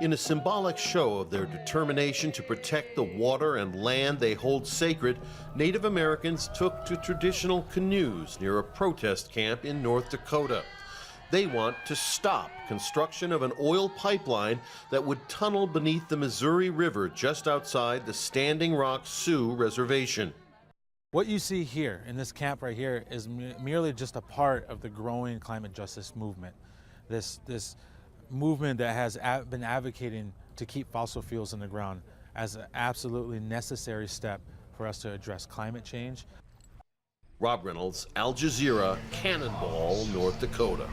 In a symbolic show of their determination to protect the water and land they hold sacred, Native Americans took to traditional canoes near a protest camp in North Dakota. They want to stop construction of an oil pipeline that would tunnel beneath the Missouri River just outside the Standing Rock Sioux Reservation. What you see here in this camp right here is merely just a part of the growing climate justice movement. This movement that has been advocating to keep fossil fuels in the ground as an absolutely necessary step for us to address climate change. Rob Reynolds, Al Jazeera, Cannonball, North Dakota.